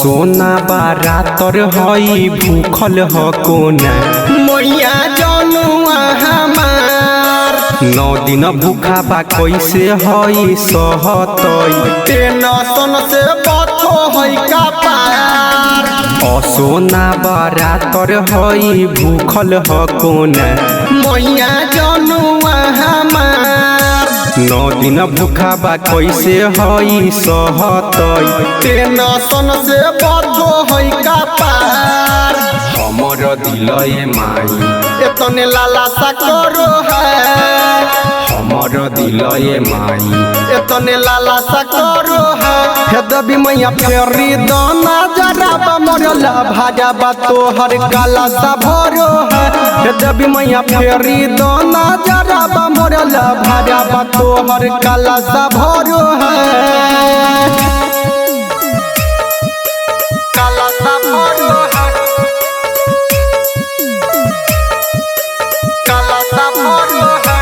सोना बारातर हई भूखल ह कोना मैया जनुआ हमार 9 दिन भूखा बा कैसे हई सहतई टेंशन से बथो हई का पार सोना बारातर हई भूखल ह कोना मैया जनुआ हमार 9 दिन भूखा बा कैसे हई सहतई टेंशन से बथो हई का पार हमर दिलये माई एतने लाला सा करो है हमर दिलये माई एतने लाला सा करो है हे दबी मैया फेरी दाना जरा मरला भाजा बा तोहर काला सा भरो है हे दबी मैया फेरी दाना जरा मरला भाजा बा तोहर काला सा भरो है काला सा भरो है काला सा भरो है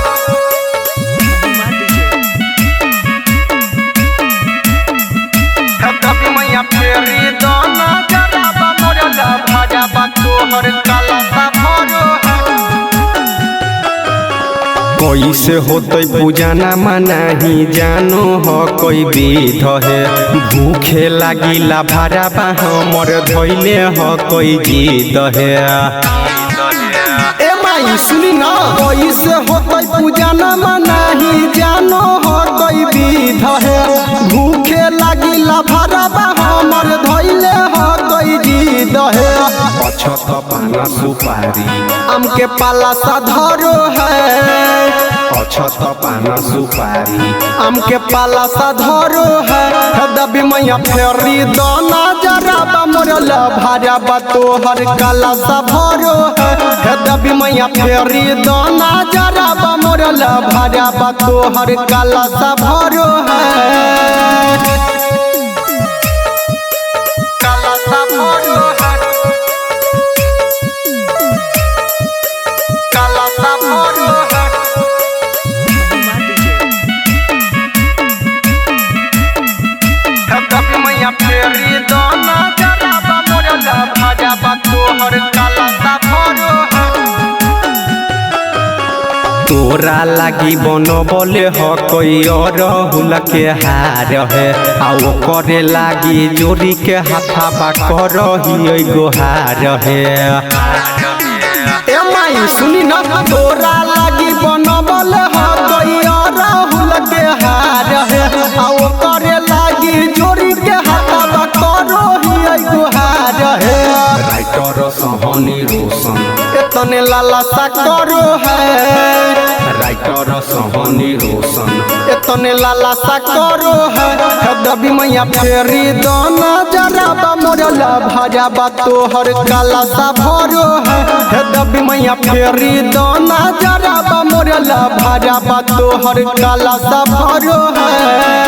कभी मैया फेरी दाना जरा मरला भाजा बा तोहर काला सा भरो है कैसे होतई पूजाना मनाही जानो ह कोई विध है भूखे लागिला भाड़ा बा हमर धैले ह कोई जिद है ए माई सुनी ना कैसे होतई पूजाना मनाही जानो हो कोई विध है भूखे लागिला भाड़ा बा हमर धैले हो कोई जिद है अछत पाना सुपारी आम के पाला सा धरो है अछत पाना सुपारी आम के पाला सा धरो है दबी मैया फेरी दाना जरा मरला भाजा बा तोहर काला सा भरो है दबी मैया फेरी दाना जरा मरला भाजा बा तोहर काला सा भरो है काला सा भरो है काला सा भरो है कभी मैया फेरी दाना जरा मरला भाजा बा तोहर काला सा भरो है तोरा लागी बनबले ह कोई और हुल के हार है आ करे लागी जोड़ी के हाथाबा करही गोहार है ए माई सुनी ना तोरा लागी बनबल ह कोई और हुल के हार है आ करे लागी जोड़ी के हाथाबा करही गोहार है राइटर सहनी रोशन एतने लाला सा करो है राइटर सहनी रोशन एतने लाला सा करो है दबी मैया फेरी दाना जरा मरला भाजा बा तोहर काला सा भरो है दबी मैया फेरी दाना जरा मरला भाजा बा तोहर काला सा भरो है।